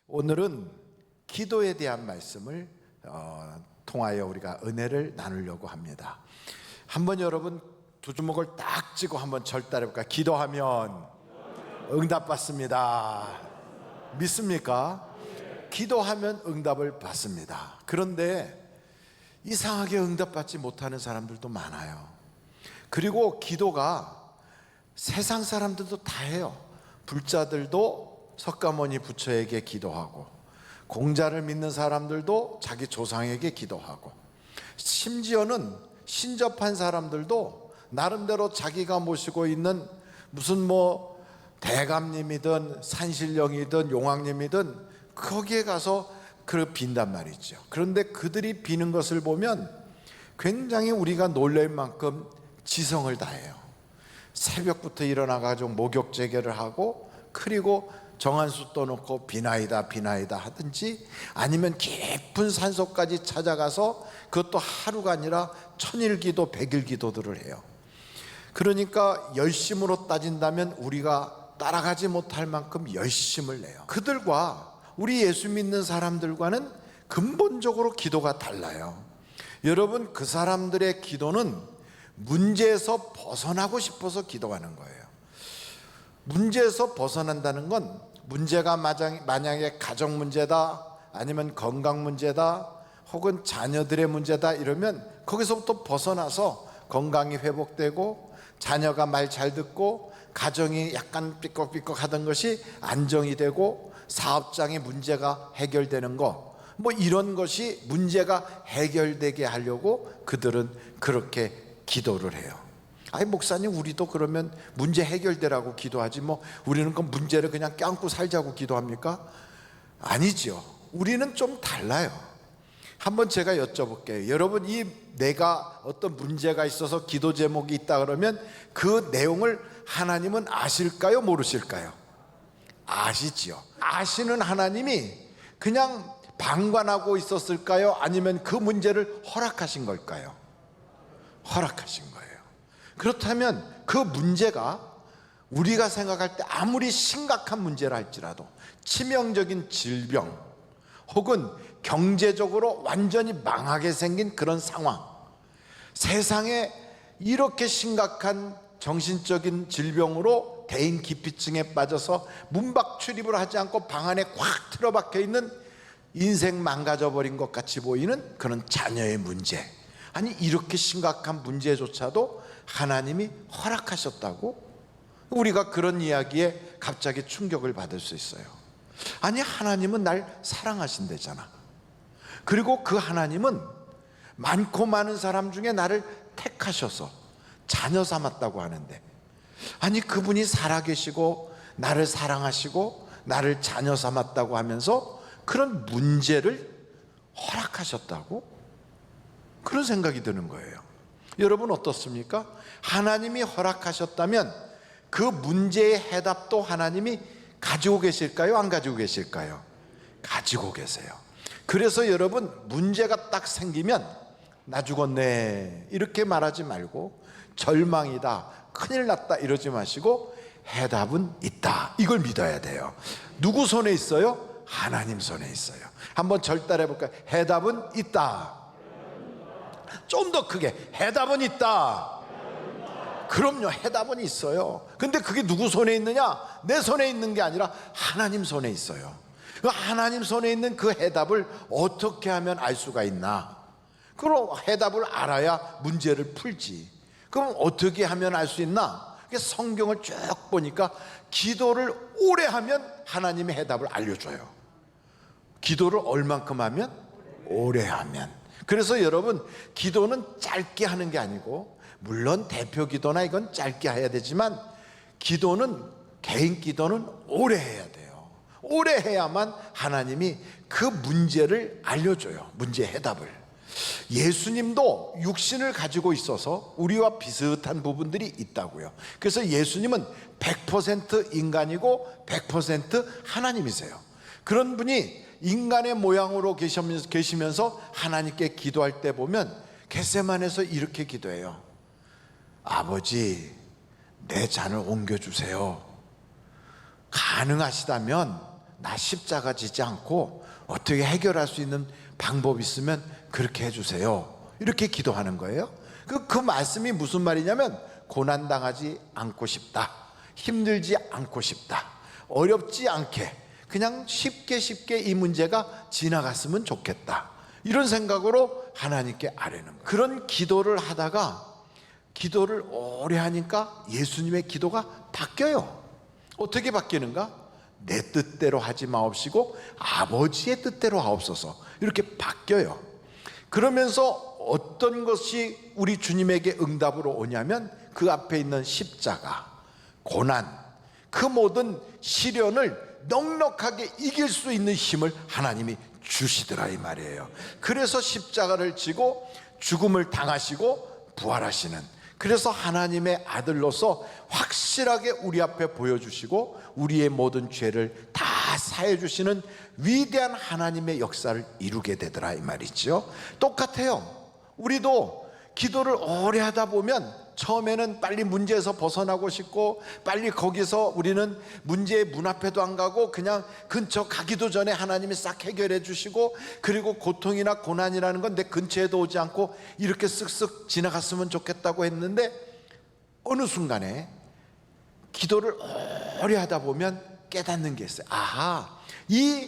오늘은 기도에 대한 말씀을 통하여 우리가 은혜를 나누려고 합니다. 한번 여러분 두 주먹을 딱 쥐고 한번 절달해 볼까요? 기도하면 응답받습니다. 믿습니까? 기도하면 응답을 받습니다. 그런데 이상하게 응답받지 못하는 사람들도 많아요. 그리고 기도가 세상 사람들도 다 해요. 불자들도 석가모니 부처에게 기도하고, 공자를 믿는 사람들도 자기 조상에게 기도하고, 심지어는 신접한 사람들도 나름대로 자기가 모시고 있는 무슨 대감님이든 산신령이든 용왕님이든 거기에 가서 빈단 말이죠. 그런데 그들이 비는 것을 보면 굉장히 우리가 놀랄 만큼 지성을 다해요. 새벽부터 일어나가지고 목욕제결을 하고, 그리고 정한수 떠놓고 비나이다 비나이다 하든지, 아니면 깊은 산속까지 찾아가서 그것도 하루가 아니라 천일기도 백일기도들을 해요. 그러니까 열심으로 따진다면 우리가 따라가지 못할 만큼 열심을 내요. 그들과 우리 예수 믿는 사람들과는 근본적으로 기도가 달라요. 여러분, 그 사람들의 기도는 문제에서 벗어나고 싶어서 기도하는 거예요. 문제에서 벗어난다는 건, 문제가 만약에 가정 문제다, 아니면 건강 문제다, 혹은 자녀들의 문제다 이러면 거기서부터 벗어나서 건강이 회복되고, 자녀가 말 잘 듣고, 가정이 약간 삐걱삐걱 하던 것이 안정이 되고, 사업장의 문제가 해결되는 거, 이런 것이 문제가 해결되게 하려고 그들은 그렇게 기도를 해요. 아니, 목사님, 우리도 그러면 문제 해결되라고 기도하지, 우리는 그 문제를 그냥 껴안고 살자고 기도합니까? 아니죠. 우리는 좀 달라요. 한번 제가 여쭤볼게요. 여러분, 내가 어떤 문제가 있어서 기도 제목이 있다 그러면 그 내용을 하나님은 아실까요? 모르실까요? 아시지요. 아시는 하나님이 그냥 방관하고 있었을까요? 아니면 그 문제를 허락하신 걸까요? 허락하신 거예요. 그렇다면 그 문제가 우리가 생각할 때 아무리 심각한 문제라 할지라도, 치명적인 질병 혹은 경제적으로 완전히 망하게 생긴 그런 상황, 세상에 이렇게 심각한 정신적인 질병으로 대인 기피증에 빠져서 문밖 출입을 하지 않고 방 안에 꽉 틀어박혀 있는, 인생 망가져버린 것 같이 보이는 그런 자녀의 문제, 아니 이렇게 심각한 문제조차도 하나님이 허락하셨다고? 우리가 그런 이야기에 갑자기 충격을 받을 수 있어요. 아니, 하나님은 날 사랑하신대잖아. 그리고 그 하나님은 많고 많은 사람 중에 나를 택하셔서 자녀 삼았다고 하는데, 아니 그분이 살아계시고 나를 사랑하시고 나를 자녀 삼았다고 하면서 그런 문제를 허락하셨다고? 그런 생각이 드는 거예요. 여러분 어떻습니까? 하나님이 허락하셨다면 그 문제의 해답도 하나님이 가지고 계실까요? 안 가지고 계실까요? 가지고 계세요. 그래서 여러분, 문제가 딱 생기면 나 죽었네 이렇게 말하지 말고, 절망이다, 큰일 났다 이러지 마시고, 해답은 있다, 이걸 믿어야 돼요. 누구 손에 있어요? 하나님 손에 있어요. 한번 절달해 볼까요? 해답은 있다. 좀 더 크게, 해답은 있다. 그럼요, 해답은 있어요. 근데 그게 누구 손에 있느냐? 내 손에 있는 게 아니라 하나님 손에 있어요. 그 하나님 손에 있는 그 해답을 어떻게 하면 알 수가 있나? 그럼 해답을 알아야 문제를 풀지. 그럼 어떻게 하면 알 수 있나? 성경을 쭉 보니까 기도를 오래 하면 하나님의 해답을 알려줘요. 기도를 얼만큼 하면? 오래 하면. 그래서 여러분, 기도는 짧게 하는 게 아니고, 물론 대표 기도나 이건 짧게 해야 되지만, 기도는, 개인 기도는 오래 해야 돼요. 오래 해야만 하나님이 그 문제를 알려줘요. 문제 해답을. 예수님도 육신을 가지고 있어서 우리와 비슷한 부분들이 있다고요. 그래서 예수님은 100% 인간이고 100% 하나님이세요. 그런 분이 인간의 모양으로 계시면서 하나님께 기도할 때 보면 겟세마네에서 이렇게 기도해요. 아버지, 내 잔을 옮겨주세요. 가능하시다면 나 십자가 지지 않고 어떻게 해결할 수 있는 방법이 있으면 그렇게 해주세요. 이렇게 기도하는 거예요. 그 말씀이 무슨 말이냐면 고난당하지 않고 싶다, 힘들지 않고 싶다, 어렵지 않게 그냥 쉽게 이 문제가 지나갔으면 좋겠다, 이런 생각으로 하나님께 아뢰는 거예요. 그런 기도를 하다가 기도를 오래 하니까 예수님의 기도가 바뀌어요. 어떻게 바뀌는가? 내 뜻대로 하지 마옵시고 아버지의 뜻대로 하옵소서, 이렇게 바뀌어요. 그러면서 어떤 것이 우리 주님에게 응답으로 오냐면 그 앞에 있는 십자가, 고난, 그 모든 시련을 넉넉하게 이길 수 있는 힘을 하나님이 주시더라 이 말이에요. 그래서 십자가를 지고 죽음을 당하시고 부활하시는, 그래서 하나님의 아들로서 확실하게 우리 앞에 보여주시고 우리의 모든 죄를 다 사해 주시는 위대한 하나님의 역사를 이루게 되더라 이 말이죠. 똑같아요. 우리도 기도를 오래 하다 보면 처음에는 빨리 문제에서 벗어나고 싶고, 빨리 거기서 우리는 문제의 문 앞에도 안 가고 그냥 근처 가기도 전에 하나님이 싹 해결해 주시고, 그리고 고통이나 고난이라는 건 내 근처에도 오지 않고 이렇게 쓱쓱 지나갔으면 좋겠다고 했는데, 어느 순간에 기도를 오래 하다 보면 깨닫는 게 있어요. 아하, 이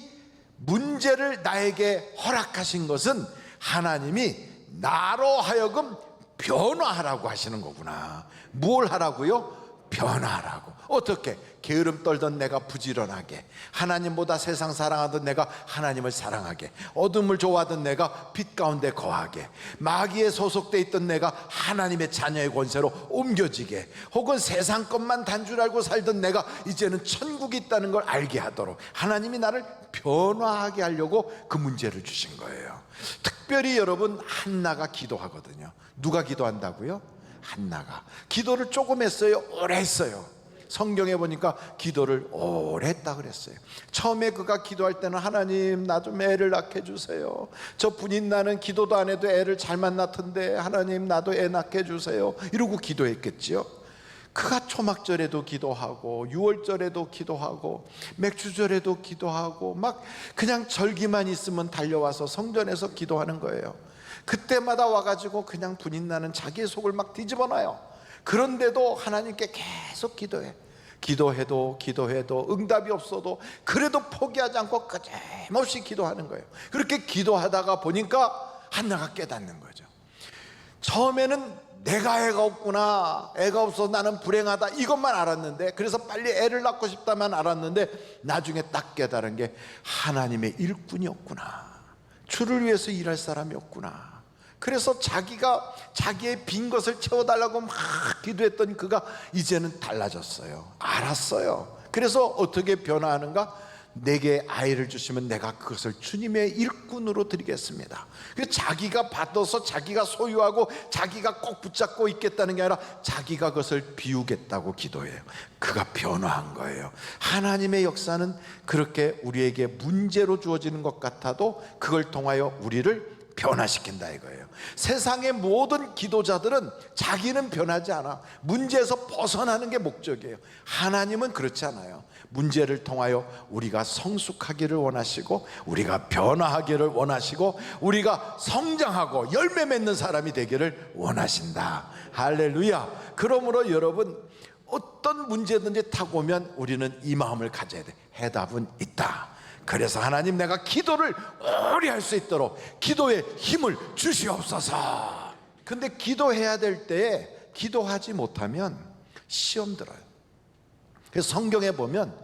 문제를 나에게 허락하신 것은 하나님이 나로 하여금 변화하라고 하시는 거구나. 뭘 하라고요? 변화하라고. 어떻게? 게으름 떨던 내가 부지런하게, 하나님보다 세상 사랑하던 내가 하나님을 사랑하게, 어둠을 좋아하던 내가 빛 가운데 거하게, 마귀에 소속돼 있던 내가 하나님의 자녀의 권세로 옮겨지게, 혹은 세상 것만 단줄 알고 살던 내가 이제는 천국이 있다는 걸 알게 하도록 하나님이 나를 변화하게 하려고 그 문제를 주신 거예요. 특별히 여러분, 한나가 기도하거든요. 누가 기도한다고요? 한나가. 기도를 조금 했어요? 오래 했어요? 성경에 보니까 기도를 오래 했다 그랬어요. 처음에 그가 기도할 때는 하나님 나 좀 애를 낳게 해주세요. 저 분인 나는 기도도 안 해도 애를 잘 만났던데 하나님 나도 애 낳게 해주세요, 이러고 기도했겠지요. 그가 초막절에도 기도하고 유월절에도 기도하고 맥주절에도 기도하고 막 그냥 절기만 있으면 달려와서 성전에서 기도하는 거예요. 그때마다 와가지고 그냥 분인 나는 자기의 속을 막 뒤집어놔요. 그런데도 하나님께 계속 기도해도 응답이 없어도 그래도 포기하지 않고 끊임없이 기도하는 거예요. 그렇게 기도하다가 보니까 한나가 깨닫는 거죠. 처음에는 내가 애가 없구나, 애가 없어서 나는 불행하다, 이것만 알았는데, 그래서 빨리 애를 낳고 싶다만 알았는데, 나중에 딱 깨달은 게 하나님의 일꾼이었구나, 주를 위해서 일할 사람이었구나. 그래서 자기가 자기의 빈 것을 채워달라고 막 기도했던 그가 이제는 달라졌어요. 알았어요. 그래서 어떻게 변화하는가? 내게 아이를 주시면 내가 그것을 주님의 일꾼으로 드리겠습니다. 그래서 자기가 받아서 자기가 소유하고 자기가 꼭 붙잡고 있겠다는 게 아니라 자기가 그것을 비우겠다고 기도해요. 그가 변화한 거예요. 하나님의 역사는 그렇게 우리에게 문제로 주어지는 것 같아도 그걸 통하여 우리를 변화시킨다 이거예요. 세상의 모든 기도자들은 자기는 변하지 않아. 문제에서 벗어나는 게 목적이에요. 하나님은 그렇지 않아요. 문제를 통하여 우리가 성숙하기를 원하시고, 우리가 변화하기를 원하시고, 우리가 성장하고 열매 맺는 사람이 되기를 원하신다. 할렐루야. 그러므로 여러분, 어떤 문제든지 타고 오면 우리는 이 마음을 가져야 돼. 해답은 있다. 그래서 하나님, 내가 기도를 오래 할 수 있도록 기도에 힘을 주시옵소서. 근데 기도해야 될 때에 기도하지 못하면 시험 들어요. 그래서 성경에 보면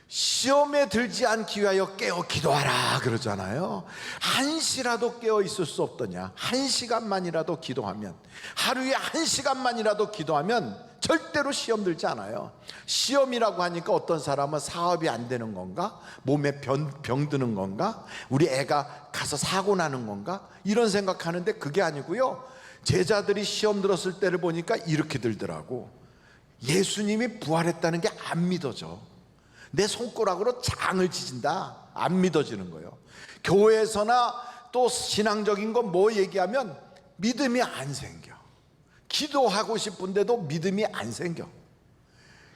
시험에 들지 않기 위하여 깨어 기도하라 그러잖아요. 한시라도 깨어 있을 수 없더냐? 1시간만이라도 기도하면, 하루에 1시간만이라도 기도하면 절대로 시험 들지 않아요. 시험이라고 하니까 어떤 사람은 사업이 안 되는 건가? 몸에 병 드는 건가? 우리 애가 가서 사고 나는 건가? 이런 생각하는데 그게 아니고요. 제자들이 시험 들었을 때를 보니까 이렇게 들더라고. 예수님이 부활했다는 게 안 믿어져. 내 손가락으로 장을 지진다, 안 믿어지는 거예요. 교회에서나 또 신앙적인 거 뭐 얘기하면 믿음이 안 생겨. 기도하고 싶은데도 믿음이 안 생겨.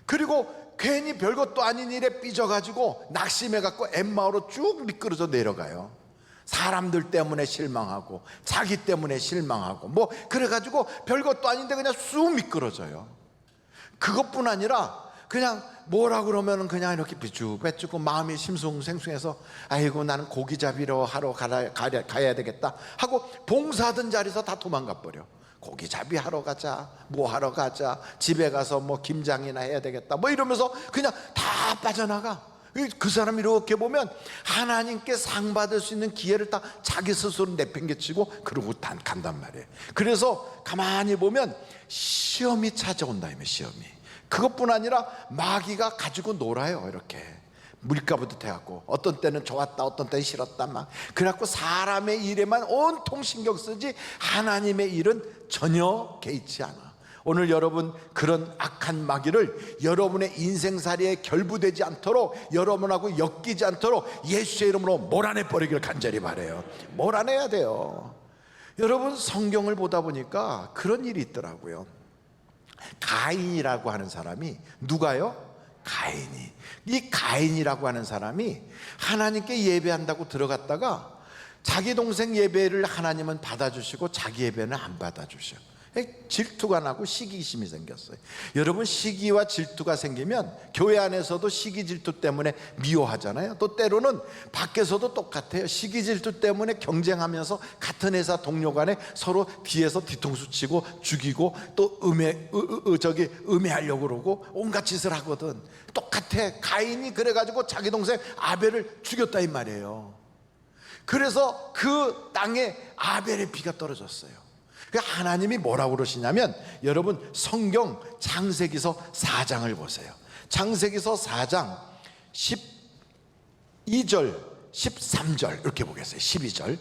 그리고 괜히 별것도 아닌 일에 삐져가지고 낙심해갖고 엠마오로 쭉 미끄러져 내려가요. 사람들 때문에 실망하고 자기 때문에 실망하고 뭐 그래가지고 별것도 아닌데 그냥 쑥 미끄러져요. 그것뿐 아니라 그냥 뭐라 그러면 그냥 이렇게 비죽비죽고 마음이 심숭생숭해서 아이고 나는 고기 잡이러 하러 가야 되겠다 하고 봉사하던 자리에서 다 도망가 버려. 고기 잡이 하러 가자, 뭐 하러 가자, 집에 가서 뭐 김장이나 해야 되겠다 뭐 이러면서 그냥 다 빠져나가. 그 사람 이렇게 보면 하나님께 상 받을 수 있는 기회를 다 자기 스스로 내팽개치고 그러고 간단 말이에요. 그래서 가만히 보면 시험이 찾아온다. 시험이 그것뿐 아니라 마귀가 가지고 놀아요. 이렇게 물가부터 해갖고 어떤 때는 좋았다 어떤 때는 싫었다 막 그래갖고 사람의 일에만 온통 신경 쓰지 하나님의 일은 전혀 개의치 않아. 오늘 여러분 그런 악한 마귀를 여러분의 인생살이에 결부되지 않도록 여러분하고 엮이지 않도록 예수의 이름으로 몰아내 버리기를 간절히 바라요. 몰아내야 돼요. 여러분 성경을 보다 보니까 그런 일이 있더라고요. 가인이라고 하는 사람이 누가요? 가인이. 이 가인이라고 하는 사람이 하나님께 예배한다고 들어갔다가 자기 동생 예배를 하나님은 받아주시고 자기 예배는 안 받아주셔. 질투가 나고 시기심이 생겼어요. 여러분 시기와 질투가 생기면 교회 안에서도 시기 질투 때문에 미워하잖아요. 또 때로는 밖에서도 똑같아요. 시기 질투 때문에 경쟁하면서 같은 회사 동료 간에 서로 뒤에서 뒤통수 치고 죽이고 또 음해하려고 그러고 온갖 짓을 하거든. 똑같아. 가인이 그래가지고 자기 동생 아벨을 죽였다 이 말이에요. 그래서 그 땅에 아벨의 피가 떨어졌어요. 하나님이 뭐라고 그러시냐면 여러분 성경 창세기서 4장을 보세요. 창세기서 4장 12절 13절 이렇게 보겠어요. 12절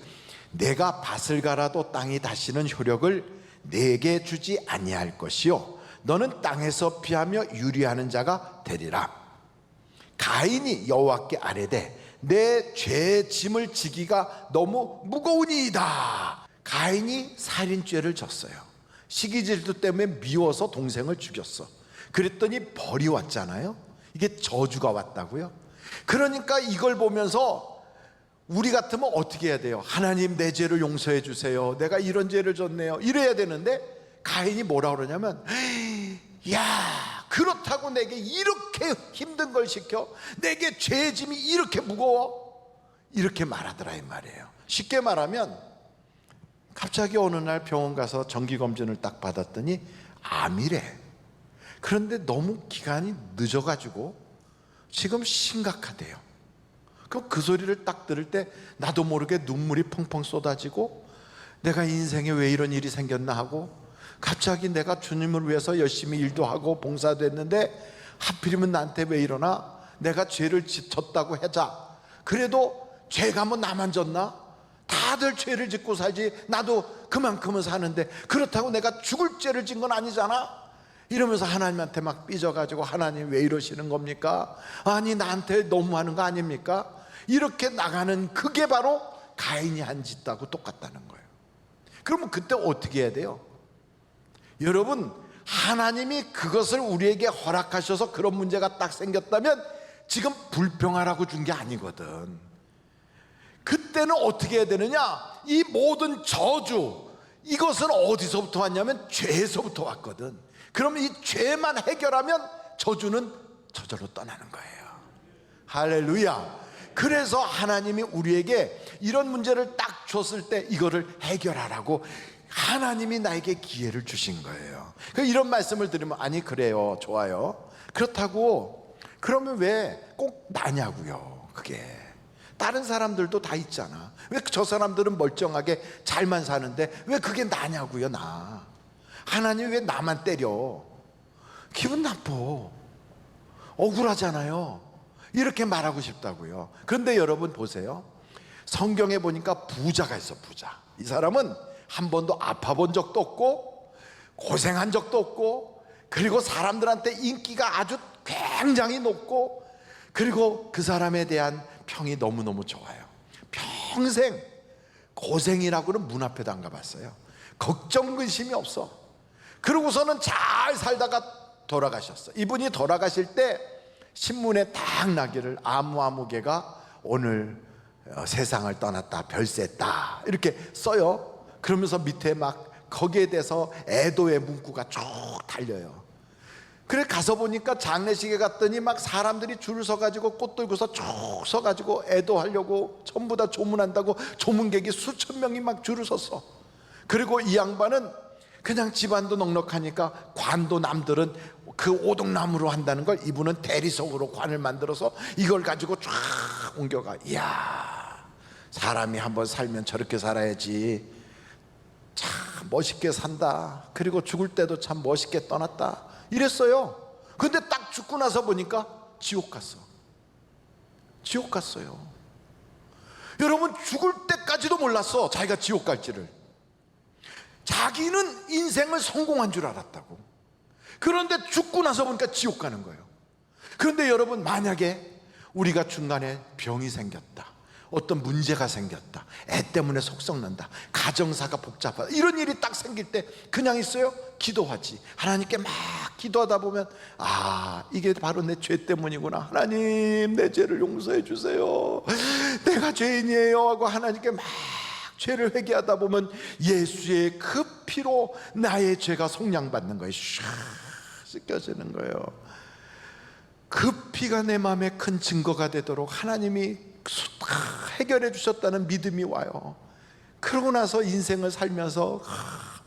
내가 밭을 갈아도 땅이 다시는 효력을 내게 주지 아니할 것이요 너는 땅에서 피하며 유리하는 자가 되리라. 가인이 여호와께 아뢰되 내 죄의 짐을 지기가 너무 무거우니이다. 가인이 살인죄를 졌어요. 시기질투 때문에 미워서 동생을 죽였어. 그랬더니 벌이 왔잖아요. 이게 저주가 왔다고요. 그러니까 이걸 보면서 우리 같으면 어떻게 해야 돼요? 하나님 내 죄를 용서해 주세요. 내가 이런 죄를 졌네요. 이래야 되는데 가인이 뭐라 그러냐면 야 그렇다고 내게 이렇게 힘든 걸 시켜? 내게 죄의 짐이 이렇게 무거워? 이렇게 말하더라 이 말이에요. 쉽게 말하면 갑자기 어느 날 병원 가서 정기검진을 딱 받았더니 암이래. 그런데 너무 기간이 늦어가지고 지금 심각하대요. 그럼 그 소리를 딱 들을 때 나도 모르게 눈물이 펑펑 쏟아지고 내가 인생에 왜 이런 일이 생겼나 하고 갑자기 내가 주님을 위해서 열심히 일도 하고 봉사도 했는데 하필이면 나한테 왜 이러나? 내가 죄를 졌다고 하자. 그래도 죄가 뭐 나만 졌나? 다들 죄를 짓고 살지 나도 그만큼은 사는데 그렇다고 내가 죽을 죄를 진 건 아니잖아. 이러면서 하나님한테 막 삐져가지고 하나님 왜 이러시는 겁니까? 아니 나한테 너무하는 거 아닙니까? 이렇게 나가는 그게 바로 가인이 한 짓하고 똑같다는 거예요. 그러면 그때 어떻게 해야 돼요? 여러분 하나님이 그것을 우리에게 허락하셔서 그런 문제가 딱 생겼다면 지금 불평하라고 준 게 아니거든. 그때는 어떻게 해야 되느냐? 이 모든 저주 이것은 어디서부터 왔냐면 죄에서부터 왔거든. 그러면 이 죄만 해결하면 저주는 저절로 떠나는 거예요. 할렐루야. 그래서 하나님이 우리에게 이런 문제를 딱 줬을 때 이거를 해결하라고 하나님이 나에게 기회를 주신 거예요. 이런 말씀을 드리면 아니 그래요 좋아요. 그렇다고 그러면 왜 꼭 나냐고요. 그게 다른 사람들도 다 있잖아. 왜 저 사람들은 멀쩡하게 잘만 사는데 왜 그게 나냐고요. 나 하나님 왜 나만 때려? 기분 나빠. 억울하잖아요. 이렇게 말하고 싶다고요. 그런데 여러분 보세요. 성경에 보니까 부자가 있어. 부자. 이 사람은 한 번도 아파본 적도 없고 고생한 적도 없고 그리고 사람들한테 인기가 아주 굉장히 높고 그리고 그 사람에 대한 평이 너무너무 좋아요. 평생 고생이라고는 문 앞에도 안 가봤어요. 걱정 근심이 없어. 그러고서는 잘 살다가 돌아가셨어. 이분이 돌아가실 때 신문에 딱 나기를 아무개가 오늘 세상을 떠났다, 별세했다 이렇게 써요. 그러면서 밑에 막 거기에 대해서 애도의 문구가 쭉 달려요. 그래 가서 보니까 장례식에 갔더니 막 사람들이 줄을 서가지고 꽃 들고서 쭉 서가지고 애도하려고 전부 다 조문한다고 조문객이 수천 명이 막 줄을 섰어. 그리고 이 양반은 그냥 집안도 넉넉하니까 관도 남들은 그 오동나무로 한다는 걸 이분은 대리석으로 관을 만들어서 이걸 가지고 쫙 옮겨가. 이야, 사람이 한번 살면 저렇게 살아야지. 참 멋있게 산다. 그리고 죽을 때도 참 멋있게 떠났다 이랬어요. 근데 딱 죽고 나서 보니까 지옥 갔어. 지옥 갔어요. 여러분, 죽을 때까지도 몰랐어, 자기가 지옥 갈지를. 자기는 인생을 성공한 줄 알았다고. 그런데 죽고 나서 보니까 지옥 가는 거예요. 그런데 여러분, 만약에 우리가 중간에 병이 생겼다, 어떤 문제가 생겼다, 애 때문에 속썩는다, 가정사가 복잡하다, 이런 일이 딱 생길 때 그냥 있어요? 기도하지. 하나님께 막 기도하다 보면 아, 이게 바로 내 죄 때문이구나. 하나님, 내 죄를 용서해 주세요. 내가 죄인이에요 하고 하나님께 막 죄를 회개하다 보면 예수의 그 피로 나의 죄가 속량받는 거예요. 샥 씻겨지는 거예요. 그 피가 내 마음에 큰 증거가 되도록 하나님이 해결해 주셨다는 믿음이 와요. 그러고 나서 인생을 살면서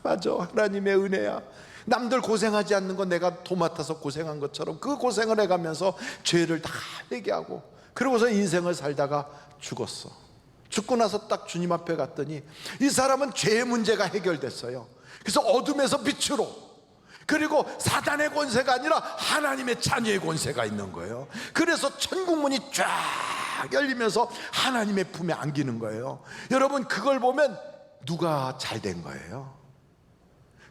맞아, 하나님의 은혜야. 남들 고생하지 않는 거 내가 도맡아서 고생한 것처럼 그 고생을 해가면서 죄를 다 회개하고, 그러고서 인생을 살다가 죽었어. 죽고 나서 딱 주님 앞에 갔더니 이 사람은 죄의 문제가 해결됐어요. 그래서 어둠에서 빛으로, 그리고 사단의 권세가 아니라 하나님의 자녀의 권세가 있는 거예요. 그래서 천국문이 쫙 열리면서 하나님의 품에 안기는 거예요. 여러분, 그걸 보면 누가 잘 된 거예요?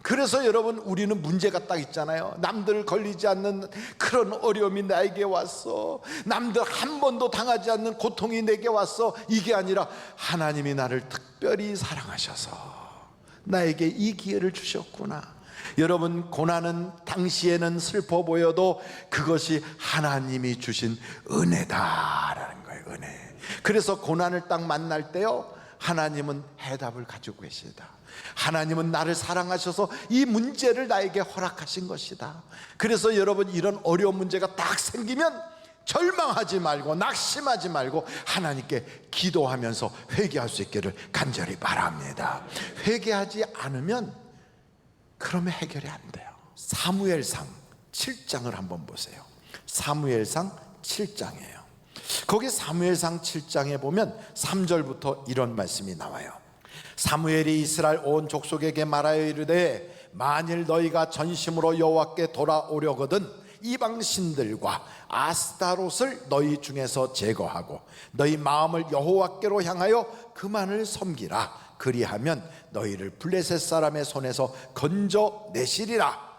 그래서 여러분, 우리는 문제가 딱 있잖아요. 남들 걸리지 않는 그런 어려움이 나에게 왔어. 남들 한 번도 당하지 않는 고통이 내게 왔어. 이게 아니라 하나님이 나를 특별히 사랑하셔서 나에게 이 기회를 주셨구나. 여러분, 고난은 당시에는 슬퍼 보여도 그것이 하나님이 주신 은혜다라는 거예요. 은혜. 그래서 고난을 딱 만날 때요, 하나님은 해답을 가지고 계시다. 하나님은 나를 사랑하셔서 이 문제를 나에게 허락하신 것이다. 그래서 여러분, 이런 어려운 문제가 딱 생기면 절망하지 말고 낙심하지 말고 하나님께 기도하면서 회개할 수 있기를 간절히 바랍니다. 회개하지 않으면 그러면 해결이 안 돼요. 사무엘상 7장을 한번 보세요. 사무엘상 7장이에요. 거기 사무엘상 7장에 보면 3절부터 이런 말씀이 나와요. 사무엘이 이스라엘 온 족속에게 말하여 이르되 만일 너희가 전심으로 여호와께 돌아오려거든 이방 신들과 아스타롯을 너희 중에서 제거하고 너희 마음을 여호와께로 향하여 그만을 섬기라. 그리하면 너희를 블레셋 사람의 손에서 건져내시리라.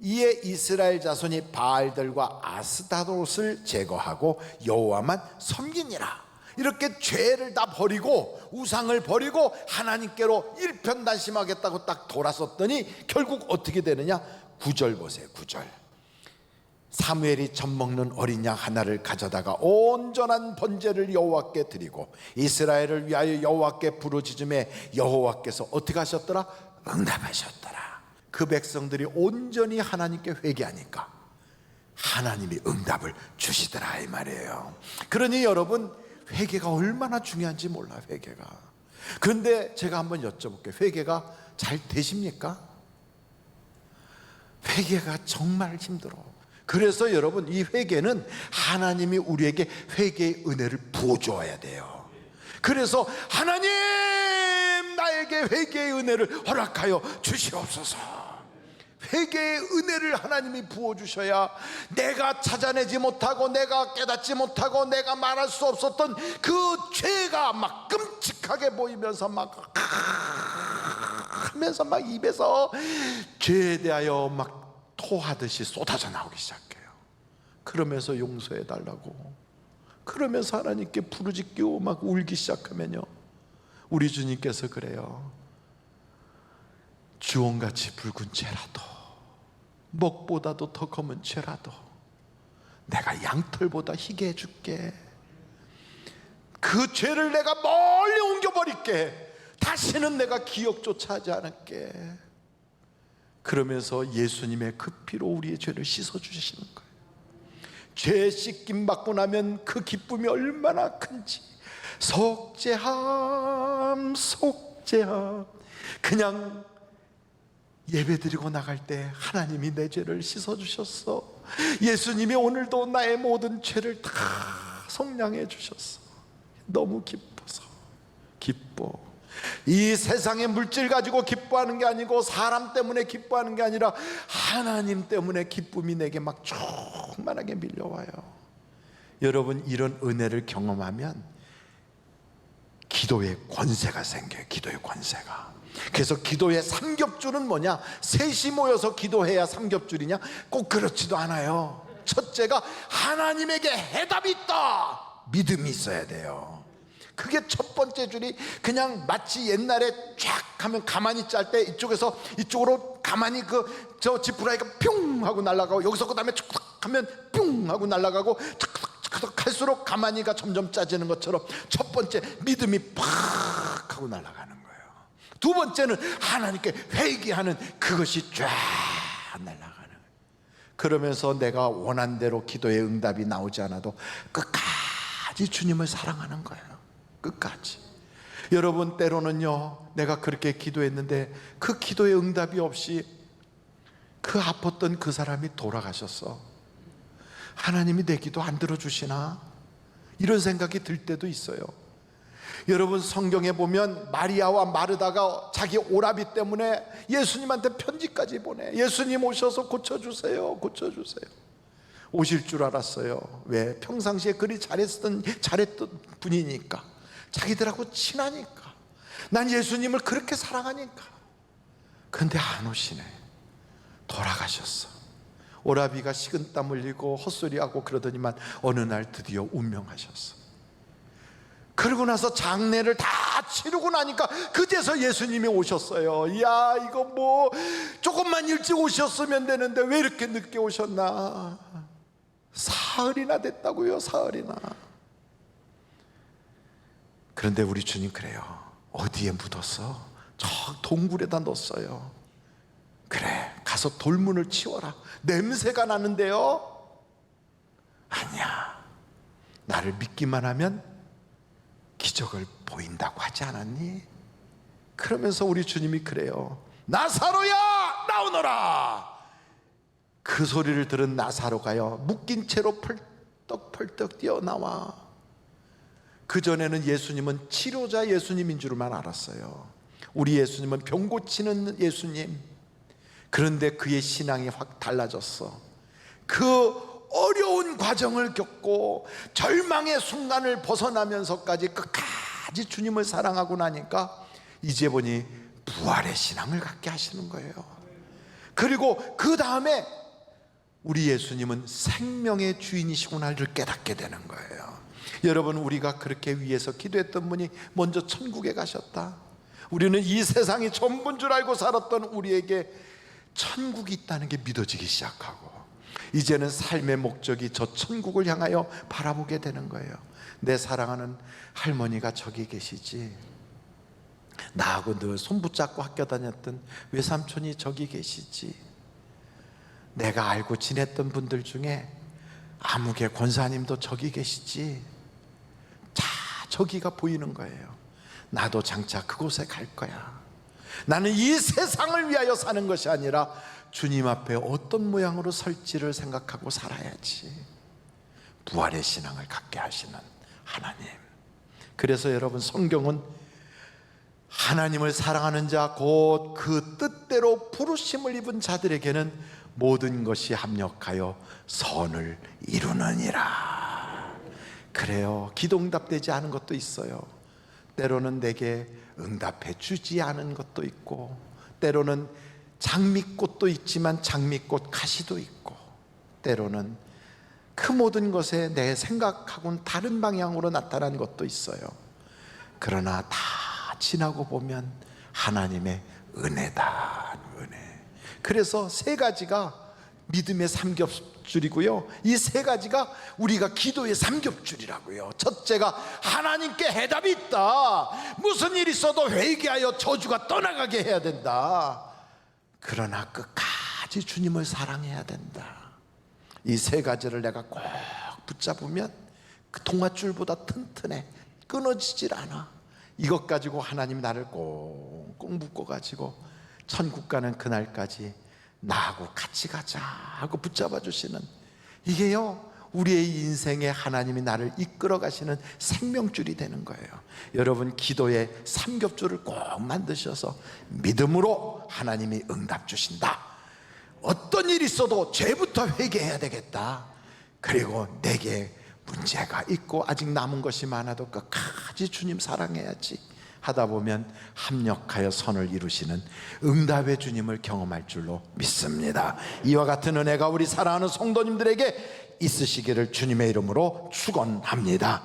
이에 이스라엘 자손이 바알들과 아스타롯을 제거하고 여호와만 섬기니라. 이렇게 죄를 다 버리고 우상을 버리고 하나님께로 일편단심하겠다고 딱 돌아섰더니 결국 어떻게 되느냐? 9절 보세요. 9절. 사무엘이 젖먹는 어린 양 하나를 가져다가 온전한 번제를 여호와께 드리고 이스라엘을 위하여 여호와께 부르짖음에 여호와께서 어떻게 하셨더라? 응답하셨더라. 그 백성들이 온전히 하나님께 회개하니까 하나님이 응답을 주시더라, 이 말이에요. 그러니 여러분, 회개가 얼마나 중요한지 몰라, 회개가. 그런데 제가 한번 여쭤볼게요. 회개가 잘 되십니까? 회개가 정말 힘들어. 그래서 여러분, 이 회개는 하나님이 우리에게 회개의 은혜를 부어줘야 돼요. 그래서 하나님, 나에게 회개의 은혜를 허락하여 주시옵소서. 회개의 은혜를 하나님이 부어주셔야 내가 찾아내지 못하고 내가 깨닫지 못하고 내가 말할 수 없었던 그 죄가 막 끔찍하게 보이면서 막 하면서 막 입에서 죄에 대하여 막 토하듯이 쏟아져 나오기 시작해요. 그러면서 용서해 달라고, 그러면서 하나님께 부르짖고 막 울기 시작하면요, 우리 주님께서 그래요. 주홍같이 붉은 죄라도, 먹보다도 더 검은 죄라도 내가 양털보다 희게 해줄게. 그 죄를 내가 멀리 옮겨버릴게. 다시는 내가 기억조차 하지 않을게. 그러면서 예수님의 그 피로 우리의 죄를 씻어주시는 거예요. 죄 씻김 받고 나면 그 기쁨이 얼마나 큰지. 속죄함 속죄함. 그냥 예배드리고 나갈 때 하나님이 내 죄를 씻어주셨어. 예수님이 오늘도 나의 모든 죄를 다 속량해 주셨어. 너무 기뻐서 기뻐. 이 세상의 물질 가지고 기뻐하는 게 아니고 사람 때문에 기뻐하는 게 아니라 하나님 때문에 기쁨이 내게 막 충만하게 밀려와요. 여러분, 이런 은혜를 경험하면 기도의 권세가 생겨요. 기도의 권세가. 그래서 기도의 삼겹줄은 뭐냐? 셋이 모여서 기도해야 삼겹줄이냐? 꼭 그렇지도 않아요. 첫째가 하나님에게 해답이 있다, 믿음이 있어야 돼요. 그게 첫 번째 줄이. 그냥 마치 옛날에 쫙 하면 가만히 짤 때 이쪽에서 이쪽으로 가만히 저 지푸라기가 뿅 하고 날아가고, 여기서 그 다음에 툭툭 하면 뿅 하고 날아가고, 툭툭 할수록 가만히가 점점 짜지는 것처럼 첫 번째 믿음이 팍 하고 날아가는 거예요. 두 번째는 하나님께 회개하는 그것이 쫙 날아가는 거예요. 그러면서 내가 원한 대로 기도의 응답이 나오지 않아도 끝까지 주님을 사랑하는 거예요. 끝까지. 여러분, 때로는요, 내가 그렇게 기도했는데 그 기도의 응답이 없이 그 아팠던 그 사람이 돌아가셨어. 하나님이 내 기도 안 들어주시나? 이런 생각이 들 때도 있어요. 여러분, 성경에 보면 마리아와 마르다가 자기 오라비 때문에 예수님한테 편지까지 보내. 예수님 오셔서 고쳐주세요, 고쳐주세요. 오실 줄 알았어요. 왜? 평상시에 그리 잘했던 분이니까, 자기들하고 친하니까, 난 예수님을 그렇게 사랑하니까. 근데 안 오시네. 돌아가셨어. 오라비가 식은땀 흘리고 헛소리하고 그러더니만 어느 날 드디어 운명하셨어. 그러고 나서 장례를 다 치르고 나니까 그제서 예수님이 오셨어요. 야, 이거 뭐 조금만 일찍 오셨으면 되는데 왜 이렇게 늦게 오셨나? 사흘이나 됐다고요. 사흘이나. 그런데 우리 주님 그래요. 어디에 묻었어? 저 동굴에다 넣었어요. 그래, 가서 돌문을 치워라. 냄새가 나는데요? 아니야, 나를 믿기만 하면 기적을 보인다고 하지 않았니? 그러면서 우리 주님이 그래요. 나사로야, 나오너라. 그 소리를 들은 나사로가요, 묶인 채로 펄떡펄떡 뛰어나와. 그전에는 예수님은 치료자 예수님인 줄만 알았어요. 우리 예수님은 병 고치는 예수님. 그런데 그의 신앙이 확 달라졌어. 그 어려운 과정을 겪고 절망의 순간을 벗어나면서까지 끝까지 주님을 사랑하고 나니까 이제 보니 부활의 신앙을 갖게 하시는 거예요. 그리고 그 다음에 우리 예수님은 생명의 주인이시구나를 깨닫게 되는 거예요. 여러분, 우리가 그렇게 위해서 기도했던 분이 먼저 천국에 가셨다. 우리는 이 세상이 전부인 줄 알고 살았던 우리에게 천국이 있다는 게 믿어지기 시작하고, 이제는 삶의 목적이 저 천국을 향하여 바라보게 되는 거예요. 내 사랑하는 할머니가 저기 계시지, 나하고 늘 손 붙잡고 학교 다녔던 외삼촌이 저기 계시지, 내가 알고 지냈던 분들 중에 아무개 권사님도 저기 계시지, 자, 저기가 보이는 거예요. 나도 장차 그곳에 갈 거야. 나는 이 세상을 위하여 사는 것이 아니라 주님 앞에 어떤 모양으로 설지를 생각하고 살아야지. 부활의 신앙을 갖게 하시는 하나님. 그래서 여러분, 성경은 하나님을 사랑하는 자, 곧 그 뜻대로 부르심을 입은 자들에게는 모든 것이 합력하여 선을 이루느니라. 그래요. 기도 응답되지 않은 것도 있어요. 때로는 내게 응답해 주지 않은 것도 있고, 때로는 장미꽃도 있지만 장미꽃 가시도 있고, 때로는 그 모든 것에 내 생각하고는 다른 방향으로 나타난 것도 있어요. 그러나 다 지나고 보면 하나님의 은혜다, 은혜. 그래서 세 가지가 믿음의 삼겹줄이고요. 이 세 가지가 우리가 기도의 삼겹줄이라고요. 첫째가 하나님께 해답이 있다. 무슨 일이 있어도 회개하여 저주가 떠나가게 해야 된다. 그러나 끝까지 주님을 사랑해야 된다. 이 세 가지를 내가 꼭 붙잡으면 그 동아줄보다 튼튼해. 끊어지질 않아. 이것 가지고 하나님 나를 꽁꽁 묶어가지고 천국 가는 그날까지 나하고 같이 가자 하고 붙잡아 주시는, 이게요 우리의 인생에 하나님이 나를 이끌어 가시는 생명줄이 되는 거예요. 여러분, 기도의 삼겹줄을 꼭 만드셔서 믿음으로 하나님이 응답 주신다. 어떤 일이 있어도 죄부터 회개해야 되겠다. 그리고 내게 문제가 있고 아직 남은 것이 많아도 끝까지 주님 사랑해야지 하다 보면 합력하여 선을 이루시는 응답의 주님을 경험할 줄로 믿습니다. 이와 같은 은혜가 우리 사랑하는 성도님들에게 있으시기를 주님의 이름으로 축원합니다.